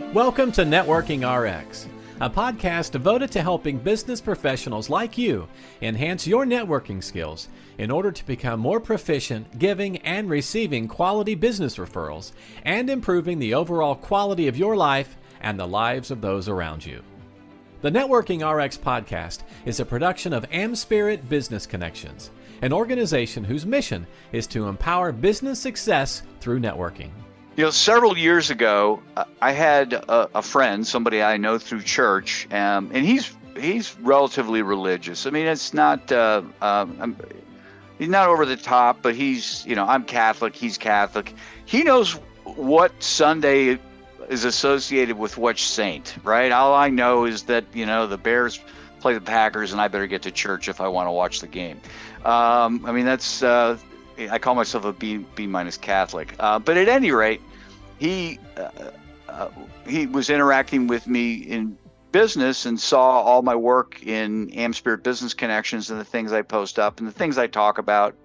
Welcome to Networking RX, a podcast devoted to helping business professionals like you enhance your networking skills in order to become more proficient giving and receiving quality business referrals and improving the overall quality of your life and the lives of those around you. The Networking RX podcast is a production of AmSpirit Business Connections, an organization whose mission is to empower business success through networking. You know, several years ago, I had a friend, somebody I know through church, and he's relatively religious. I mean, it's not he's not over the top, but I'm Catholic, he's Catholic. He knows what Sunday is associated with which saint, right? All I know is that the Bears play the Packers, and I better get to church if I want to watch the game. That's. I call myself a B minus Catholic, but at any rate, he was interacting with me in business and saw all my work in AmSpirit Business Connections and the things I post up and the things I talk about,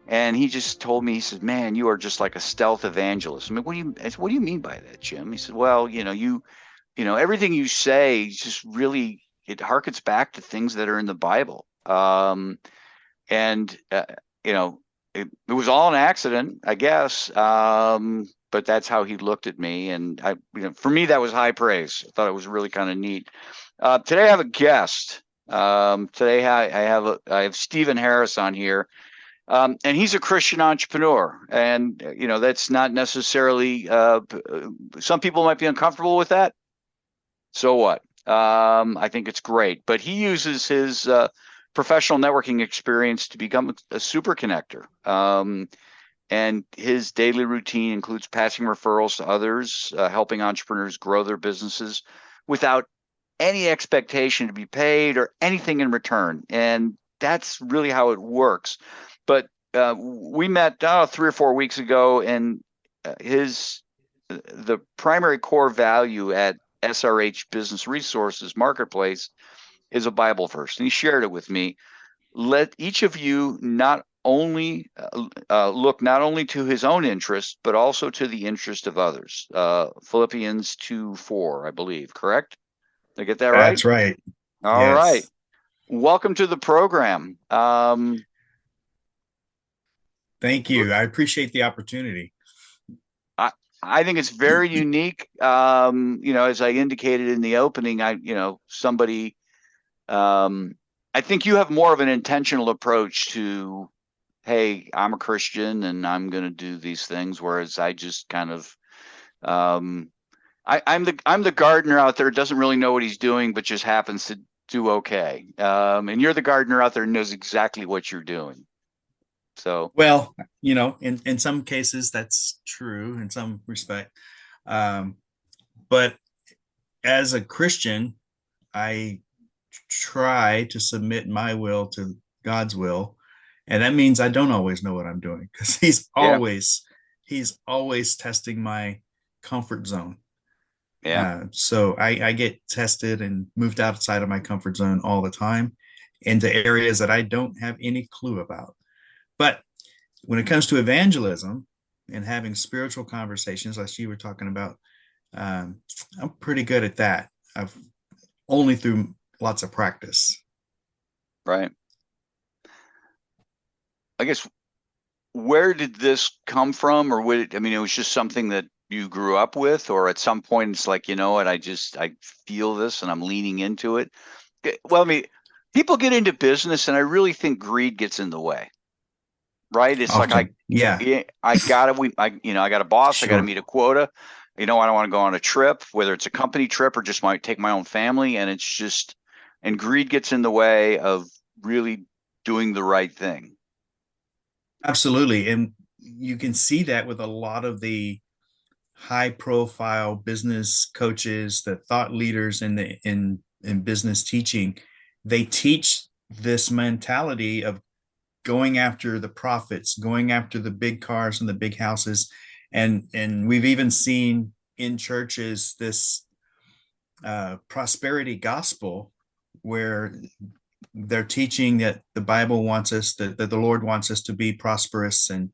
and he just told me, he said, "Man, you are just like a stealth evangelist." I mean, what do you mean by that, Jim? He said, "Well, everything you say just really it harkens back to things that are in the Bible." It was all an accident, I guess, but that's how he looked at me, and for me, that was high praise. I thought it was really kind of neat. Today, I have a guest. Today, I have Stephen Harris on here, and he's a Christian entrepreneur, and that's not necessarily. Some people might be uncomfortable with that. So what? I think it's great, but he uses his professional networking experience to become a super connector. And his daily routine includes passing referrals to others, helping entrepreneurs grow their businesses without any expectation to be paid or anything in return. And that's really how it works. But we met 3 or 4 weeks ago, and the primary core value at SRH Business Resources Marketplace is a Bible verse, and he shared it with me. Let each of you not only look not only to his own interest, but also to the interest of others. Philippians 2:4, I believe. Correct? Did I get that right? That's right. All Yes. right. Welcome to the program. Thank you. I appreciate the opportunity. I think it's very unique. As I indicated in the opening, I think you have more of an intentional approach to, hey, I'm a Christian and I'm going to do these things, whereas I just kind of, I'm the gardener out there who doesn't really know what he's doing, but just happens to do okay. And you're the gardener out there who knows exactly what you're doing. So, well, in some cases that's true in some respect. But as a Christian, I try to submit my will to God's will, and that means I don't always know what I'm doing, because he's always testing my comfort zone. So I get tested and moved outside of my comfort zone all the time into areas that I don't have any clue about. But when it comes to evangelism and having spiritual conversations like you were talking about, I'm pretty good at that. I've only through lots of practice. Right. I guess, where did this come from? Or it was just something that you grew up with, or at some point it's like, what, I feel this and I'm leaning into it. Well, people get into business, and I really think greed gets in the way. Right. It's often, like, I got a boss, sure. I got to meet a quota. I don't want to go on a trip, whether it's a company trip or just might take my own family. And greed gets in the way of really doing the right thing. Absolutely. And you can see that with a lot of the high profile business coaches, the thought leaders in business teaching. They teach this mentality of going after the profits, going after the big cars and the big houses. And we've even seen in churches this prosperity gospel, where they're teaching that the Bible wants us, that the Lord wants us to be prosperous, and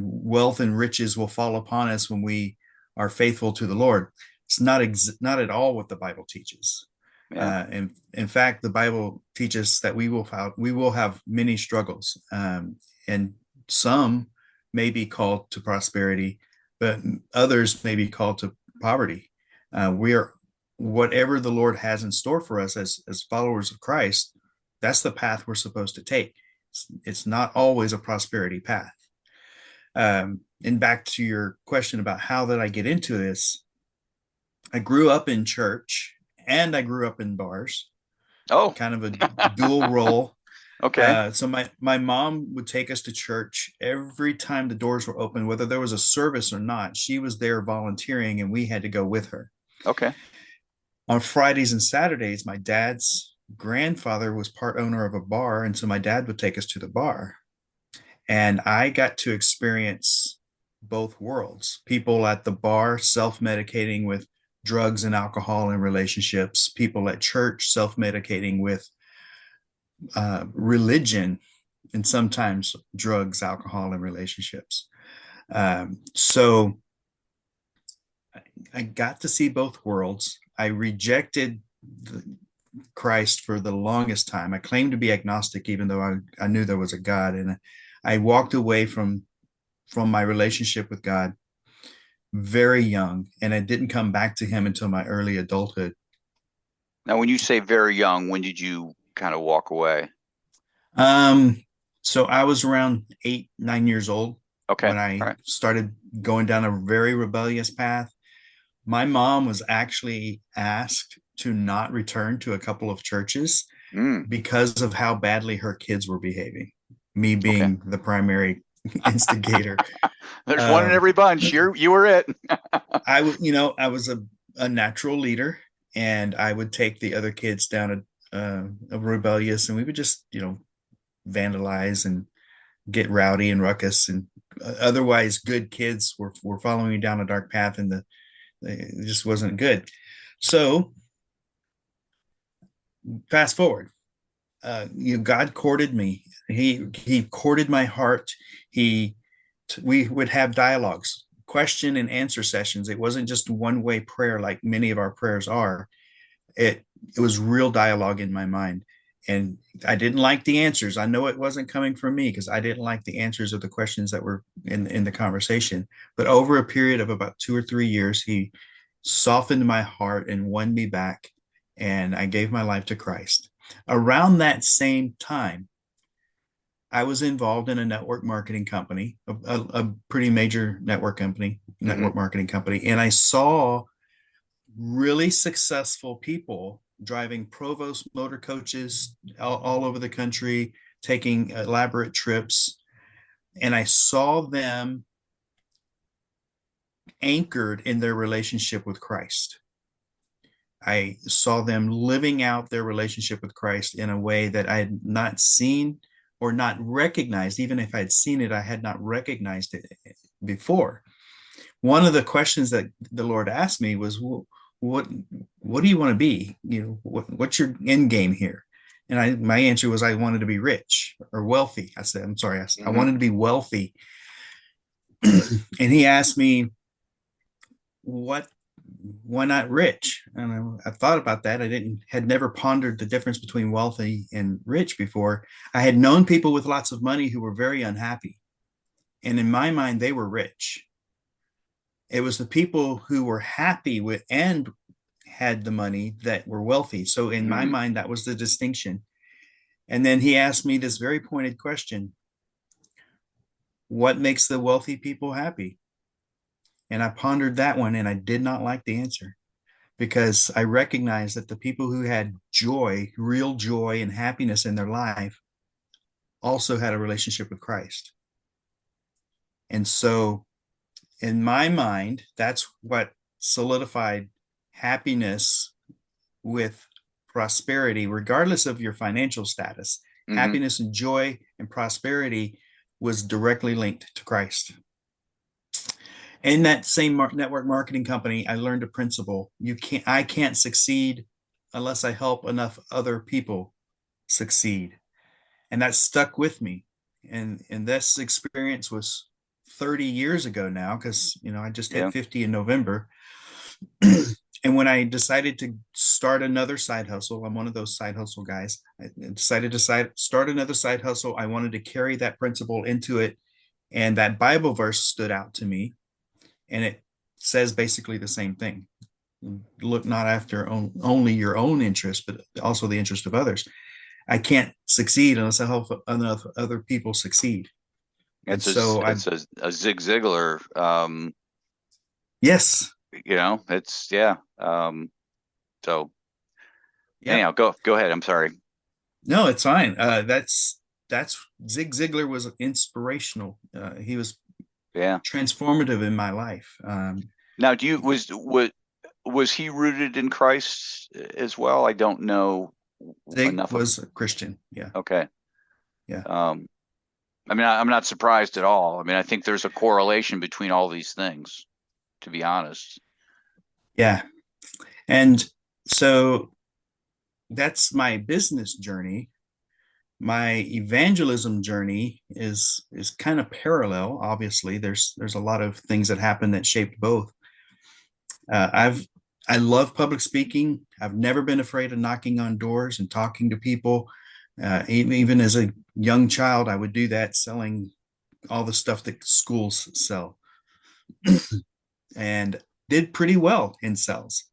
wealth and riches will fall upon us when we are faithful to the Lord. It's not at all what the Bible teaches. Yeah. And in fact, the Bible teaches that we will have many struggles, and some may be called to prosperity, but others may be called to poverty. We are whatever the Lord has in store for us as followers of Christ. That's the path we're supposed to take. It's not always a prosperity path. And back to your question about how did I get into this? I grew up in church and I grew up in bars, Oh, kind of a dual role. okay. So my mom would take us to church every time the doors were open, whether there was a service or not. She was there volunteering, and we had to go with her. Okay. On Fridays and Saturdays, my dad's grandfather was part owner of a bar, and so my dad would take us to the bar. And I got to experience both worlds. People at the bar self-medicating with drugs and alcohol and relationships, people at church self-medicating with religion, and sometimes drugs, alcohol, and relationships. So I got to see both worlds. I rejected Christ for the longest time. I claimed to be agnostic, even though I knew there was a God, and I walked away from my relationship with God very young, and I didn't come back to Him until my early adulthood. Now, when you say very young, when did you kind of walk away? So I was around 8, 9 years old Okay. when All I right. started going down a very rebellious path. My mom was actually asked to not return to a couple of churches because of how badly her kids were behaving, me Okay. being the primary instigator. There's one in every bunch. You were it. I was a natural leader, and I would take the other kids down a rebellious, and we would just, vandalize and get rowdy and ruckus, and otherwise good kids were following me down a dark path, and it just wasn't good. So fast forward, God courted me. He courted my heart. We would have dialogues, question and answer sessions. It wasn't just one way prayer like many of our prayers are. It was real dialogue in my mind. And I didn't like the answers. I know it wasn't coming from me because I didn't like the answers of the questions that were in the conversation. But over a period of about 2 or 3 years, He softened my heart and won me back, and I gave my life to Christ. Around that same time, I was involved in a network marketing company, a pretty major network marketing company, and I saw really successful people driving Provost motor coaches all over the country, taking elaborate trips. And I saw them anchored in their relationship with Christ. I saw them living out their relationship with Christ in a way that I had not seen or not recognized. Even if I'd seen it, I had not recognized it before. One of the questions that the Lord asked me was, what do you want to be? What's your end game here? And my answer was, I wanted to be rich or wealthy. I said, I wanted to be wealthy. And He asked me, why not rich? And I thought about that. Had never pondered the difference between wealthy and rich before. I had known people with lots of money who were very unhappy. And in my mind, they were rich. It was the people who were happy with and had the money that were wealthy. So in my mind, that was the distinction. And then He asked me this very pointed question: what makes the wealthy people happy? And I pondered that one, and I did not like the answer, because I recognized that the people who had joy, real joy and happiness in their life, also had a relationship with Christ. And so in my mind, that's what solidified happiness with prosperity, regardless of your financial status. Happiness and joy and prosperity was directly linked to Christ. In that same network marketing company, I learned a principle: I can't succeed unless I help enough other people succeed. And that stuck with me. And this experience was 30 years ago now, because I just hit 50 in November. And when I decided to start another side hustle, I'm one of those side hustle guys. I decided to start another side hustle. I wanted to carry that principle into it. And that Bible verse stood out to me. And it says basically the same thing. Look not after only your own interest, but also the interest of others. I can't succeed unless I help other people succeed. It's a Zig Ziglar. Yes. It's yeah. So anyhow, go ahead. I'm sorry. No, it's fine. That's Zig Ziglar was inspirational. He was transformative in my life. Now, was he rooted in Christ as well? I don't know. Zig was a Christian. Yeah. Okay. Yeah. I mean, I'm not surprised at all. I mean, I think there's a correlation between all these things, to be honest. Yeah. And so that's my business journey. My evangelism journey is kind of parallel. Obviously, there's a lot of things that happened that shaped both. I love public speaking. I've never been afraid of knocking on doors and talking to people. Even as a young child, I would do that, selling all the stuff that schools sell, and did pretty well in sales.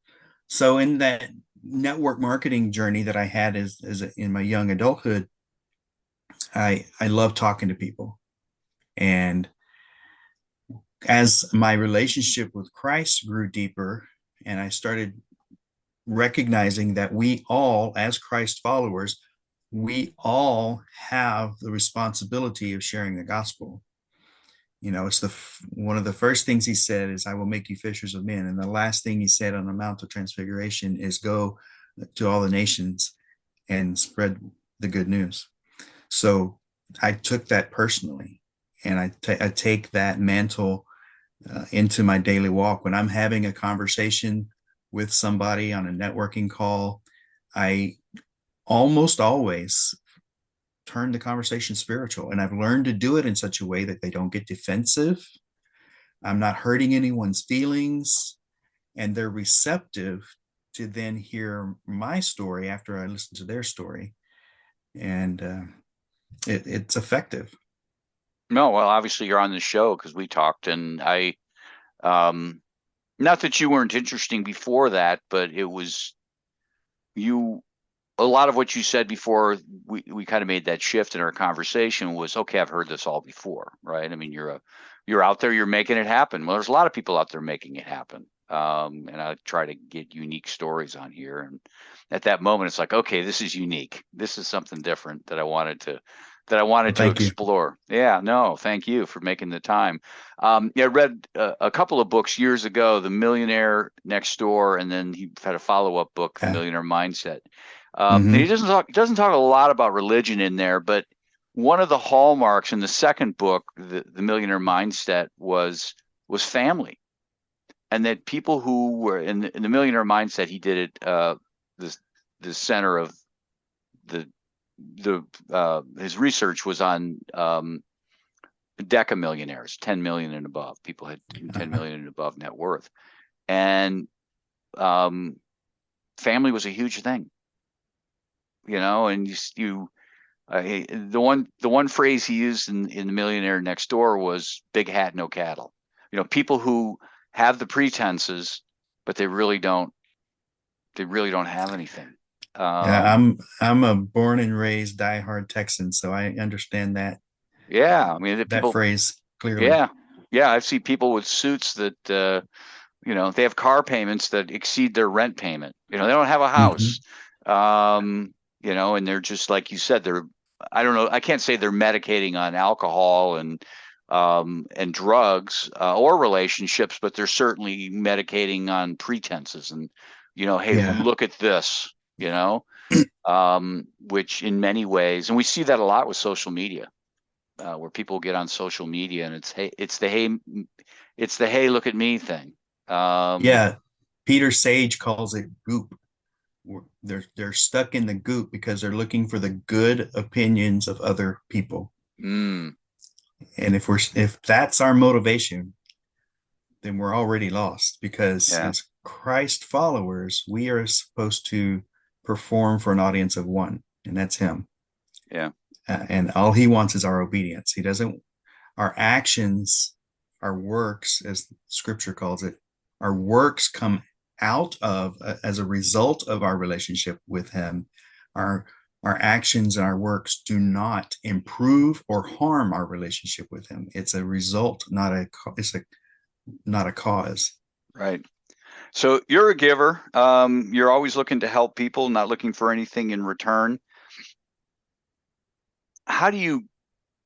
So in that network marketing journey that I had as in my young adulthood, I love talking to people. And as my relationship with Christ grew deeper, and I started recognizing that we all, as Christ followers, we all have the responsibility of sharing the gospel. It's one of the first things he said is, I will make you fishers of men. And the last thing he said on the Mount of Transfiguration is, go to all the nations and spread the good news. So I took that personally, and I take that mantle into my daily walk. When I'm having a conversation with somebody on a networking call, I almost always turn the conversation spiritual, and I've learned to do it in such a way that they don't get defensive. I'm not hurting anyone's feelings, and they're receptive to then hear my story after I listen to their story. And it's effective. No, well, obviously you're on the show because we talked, and I, not that you weren't interesting before that, but it was a lot of what you said before we kind of made that shift in our conversation was, okay, I've heard this all before, right? I mean, you're out there, you're making it happen. Well, there's a lot of people out there making it happen. And I try to get unique stories on here. And at that moment, it's like, okay, this is unique. This is something different that I wanted to explore. Yeah, no, thank you for making the time. I read a couple of books years ago, The Millionaire Next Door, and then he had a follow-up book, The Millionaire Mindset. And he doesn't talk a lot about religion in there, but one of the hallmarks in the second book, the Millionaire Mindset, was family, and that people who were in the Millionaire Mindset, he did it the center of his research was on decamillionaires, 10 million and above. People had 10 million and above net worth, and family was a huge thing. And the one phrase he used in The Millionaire Next Door was "big hat, no cattle." People who have the pretenses, but they really don't have anything. I'm a born and raised diehard Texan, so I understand that. Yeah, I mean that phrase clearly. Yeah, I've seen people with suits that they have car payments that exceed their rent payment. They don't have a house. And they're just, like you said, I don't know, I can't say they're medicating on alcohol and drugs or relationships, but they're certainly medicating on pretenses and, hey, look at this, which in many ways, and we see that a lot with social media, where people get on social media and it's the hey, look at me thing. Peter Sage calls it goop. They're stuck in the goop because they're looking for the good opinions of other people. And if that's our motivation, then we're already lost, because as Christ followers, we are supposed to perform for an audience of one, and that's him. Yeah. And all he wants is our obedience. He doesn't, our actions, our works, as scripture calls it, our works come out of, as a result of our relationship with him. Our actions and our works do not improve or harm our relationship with him. It's a result, not a cause. Right. So you're a giver. You're always looking to help people, not looking for anything in return. How do you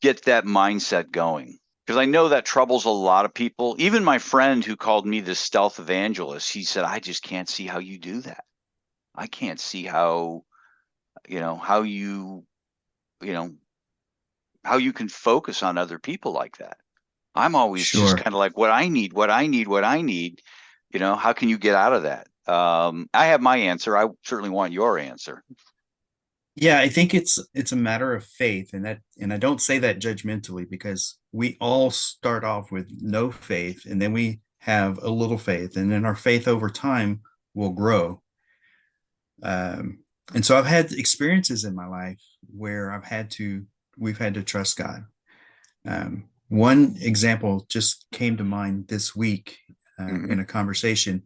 get that mindset going? Because I know that troubles a lot of people. Even my friend who called me the stealth evangelist, he said, I just can't see how you do that. I can't see how you can focus on other people like that. I'm always just kind of like, what I need. How can you get out of that? I have my answer. I certainly want your answer. Yeah, I think it's a matter of faith, and I don't say that judgmentally, because we all start off with no faith, and then we have a little faith, and then our faith over time will grow. And so I've had experiences in my life where we've had to trust God. One example just came to mind this week in a conversation.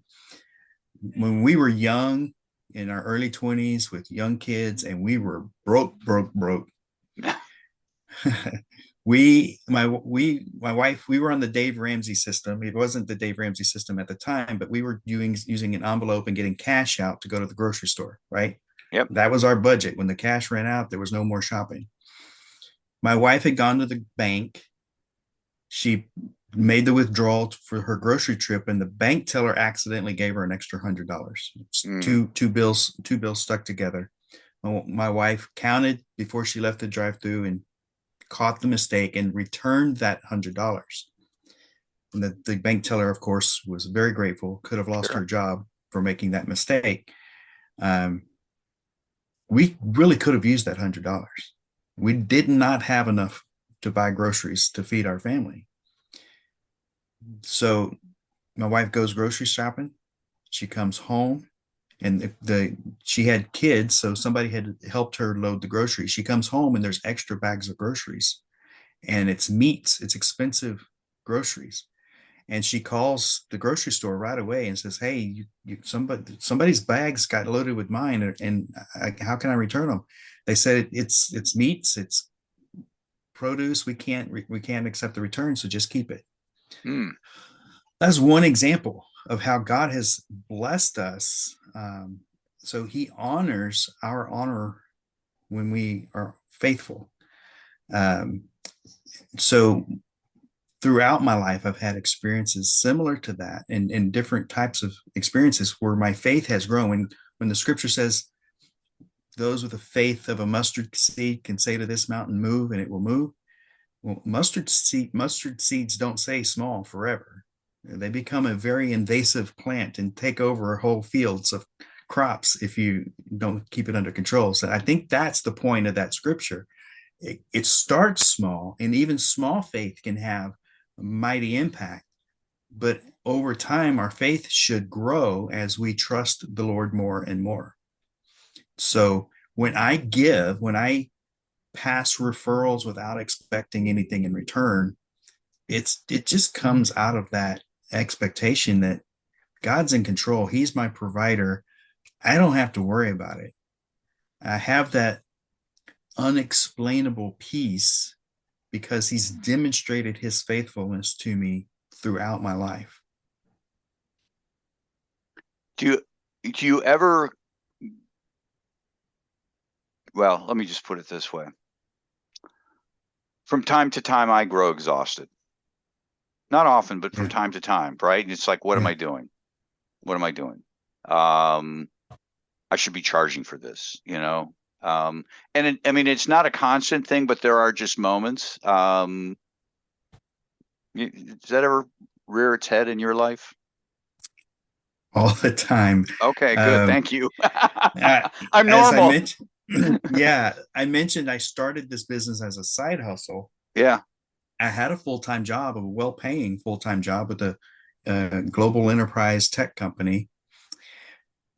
When we were young, in our early 20s with young kids, and we were broke. My wife, we were on the Dave Ramsey system. It wasn't the Dave Ramsey system at the time, but we were using an envelope and getting cash out to go to the grocery store, right? Yep. That was our budget. When the cash ran out, there was no more shopping. My wife had gone to the bank. She made the withdrawal for her grocery trip, and the bank teller accidentally gave her an extra $100. Two bills stuck together. My wife counted before she left the drive-through and caught the mistake and returned that $100. And the bank teller, of course, was very grateful. Could have lost her job for making that mistake. We really could have used that $100. We did not have enough to buy groceries to feed our family. So my wife goes grocery shopping. She comes home, and she had kids, so somebody had helped her load the groceries. She comes home and there's extra bags of groceries, and it's meats. It's expensive groceries. And she calls the grocery store right away and says, "Hey, somebody's bags got loaded with mine, and how can I return them?" They said it's meats, it's produce. We can't accept the return, so just keep it. That's one example of how God has blessed us. So he honors our honor when we are faithful. So throughout my life, I've had experiences similar to that, and different types of experiences where my faith has grown. When the scripture says, those with the faith of a mustard seed can say to this mountain, move, and it will move. Well, mustard seeds don't stay small forever. They become a very invasive plant and take over whole fields of crops if you don't keep it under control. So I think that's the point of that scripture. It starts small, and even small faith can have a mighty impact. But over time, our faith should grow as we trust the Lord more and more. So when I pass referrals without expecting anything in return, it just comes out of that expectation that God's in control. He's my provider. I don't have to worry about it. I have that unexplainable peace because he's demonstrated his faithfulness to me throughout my life. Do you ever, well, let me just put it this way. From time to time, I grow exhausted. Not often, but from time to time, right? And it's like, what am I doing? What am I doing? I should be charging for this, and it's not a constant thing, but there are just moments. Does that ever rear its head in your life? All the time. Okay, good. Thank you. I'm normal. I mentioned I started this business as a side hustle. Yeah. I had a full-time job, a well-paying full-time job with a global enterprise tech company.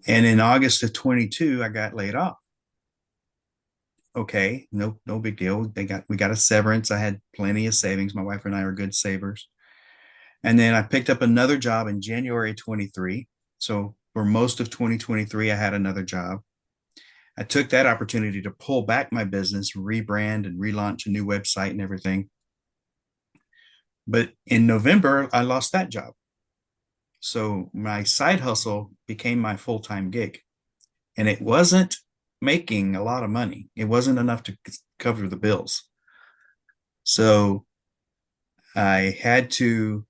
And in August of 22, I got laid off. Okay, no big deal. We got a severance. I had plenty of savings. My wife and I are good savers. And then I picked up another job in January 23. So for most of 2023, I had another job. I took that opportunity to pull back my business, rebrand and relaunch a new website and everything. But in November, I lost that job. So my side hustle became my full-time gig. And it wasn't making a lot of money. It wasn't enough to cover the bills. So I had to,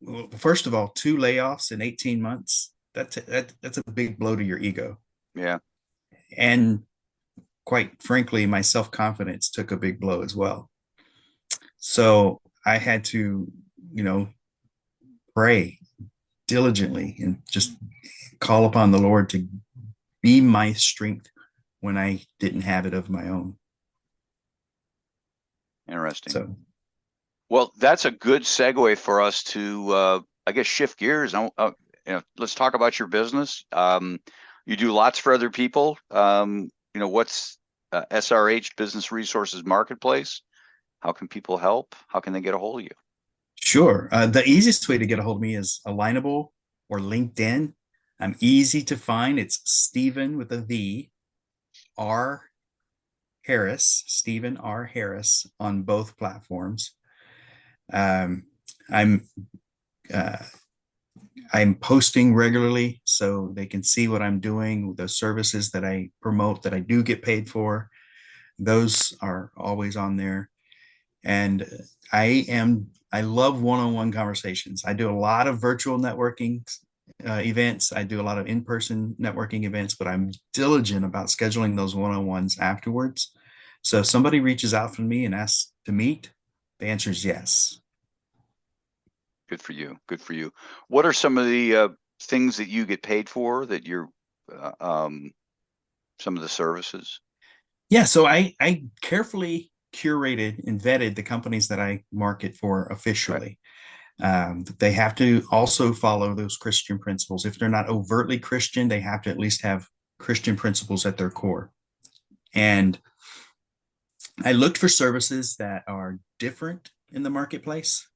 well, first of all, 2 layoffs in 18 months. That's a big blow to your ego. Yeah. And quite frankly, my self-confidence took a big blow as well. So I had to, pray diligently and just call upon the Lord to be my strength when I didn't have it of my own. Interesting. So, well, that's a good segue for us to, I guess, shift gears. Let's talk about your business. You do lots for other people. What's SRH Business Resources Marketplace? How can people help? How can they get a hold of you? sure. The easiest way to get a hold of me is Alignable or LinkedIn. I'm easy to find. It's Stephen with a V, R. Harris, Stephen R. Harris on both platforms. I'm uh, I'm posting regularly so they can see what I'm doing, the services that I promote that I do get paid for. Those are always on there. And I love one-on-one conversations. I do a lot of virtual networking events. I do a lot of in-person networking events, but I'm diligent about scheduling those one-on-ones afterwards. So if somebody reaches out for me and asks to meet, the answer is yes. Good for you. Good for you. What are some of the things that you get paid for that you're some of the services? Yeah, so I carefully curated and vetted the companies that I market for officially. They have to also follow those Christian principles. If they're not overtly Christian, they have to at least have Christian principles at their core. And I looked for services that are different in the marketplace.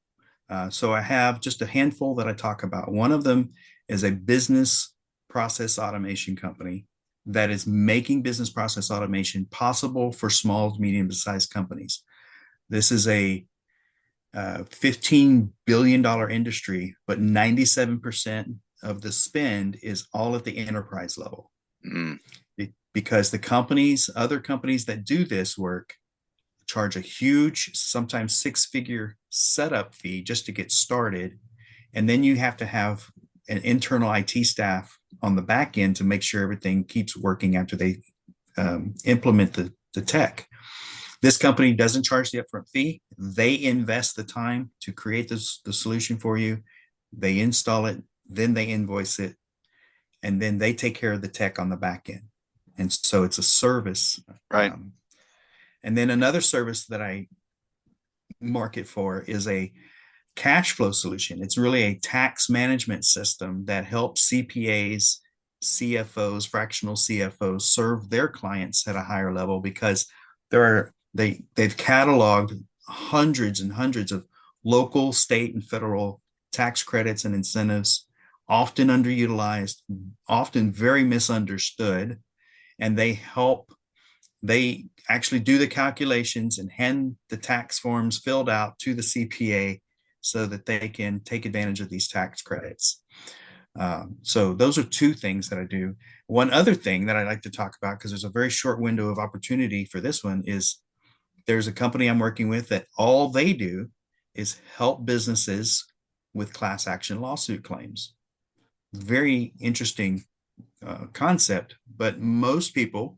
So I have just a handful that I talk about. One of them is a business process automation company that is making business process automation possible for small to medium-sized companies. This is a $15 billion industry, but 97% of the spend is all at the enterprise level. Mm. Because other companies that do this work charge a huge, sometimes six-figure setup fee just to get started. And then you have to have an internal IT staff on the back end to make sure everything keeps working after they implement the tech. This company doesn't charge the upfront fee. They invest the time to create the solution for you. They install it, then they invoice it, and then they take care of the tech on the back end. And so it's a service. Right. And then another service that I market for is a cash flow solution. It's really a tax management system that helps CPAs, CFOs, fractional CFOs serve their clients at a higher level because they've cataloged hundreds and hundreds of local, state, and federal tax credits and incentives, often underutilized, often very misunderstood, and they actually do the calculations and hand the tax forms filled out to the CPA so that they can take advantage of these tax credits. So those are two things that I do. One other thing that I like to talk about, because there's a very short window of opportunity for this one, is there's a company I'm working with that all they do is help businesses with class action lawsuit claims. Very interesting concept, but most people,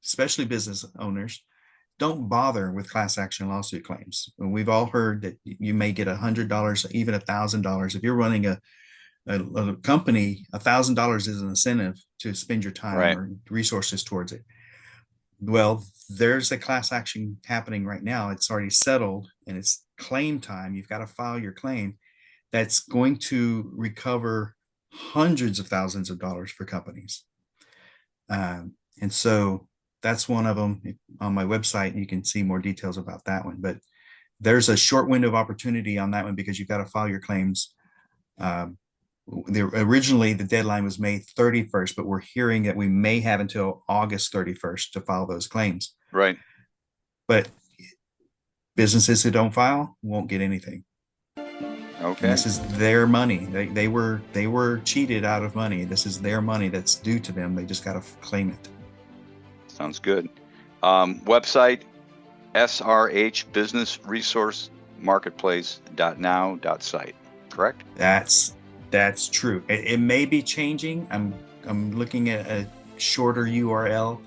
especially business owners, don't bother with class action lawsuit claims. We've all heard that you may get $100, even $1,000. If you're running a company, $1,000 is an incentive to spend your time Right. or resources towards it. Well, there's a class action happening right now. It's already settled and it's claim time. You've got to file your claim. That's going to recover hundreds of thousands of dollars for companies. And so that's one of them. On my website, you can see more details about that one. But there's a short window of opportunity on that one because you've got to file your claims. Originally, the deadline was May 31st, but we're hearing that we may have until August 31st to file those claims. Right. But businesses who don't file won't get anything. Okay. And this is their money. They were cheated out of money. This is their money that's due to them. They just got to claim it. Sounds good. Website, SRH Business Resource Marketplace.now.site. Correct? That's true. It may be changing. I'm looking at a shorter URL,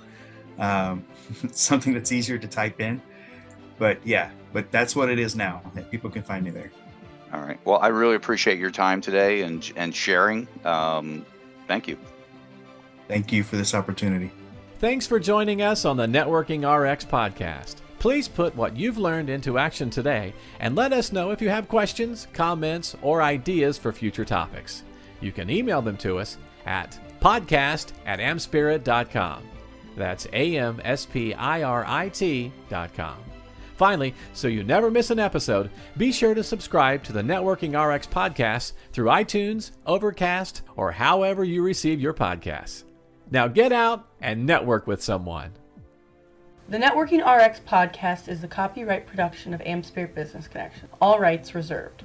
something that's easier to type in. But that's what it is now. People can find me there. All right. Well, I really appreciate your time today and sharing. Thank you. Thank you for this opportunity. Thanks for joining us on the Networking RX podcast. Please put what you've learned into action today and let us know if you have questions, comments, or ideas for future topics. You can email them to us at podcast@amspirit.com. That's AmSpirit.com. Finally, so you never miss an episode, be sure to subscribe to the Networking RX podcast through iTunes, Overcast, or however you receive your podcasts. Now get out and network with someone. The Networking RX podcast is the copyright production of AmSpirit Business Connection. All rights reserved.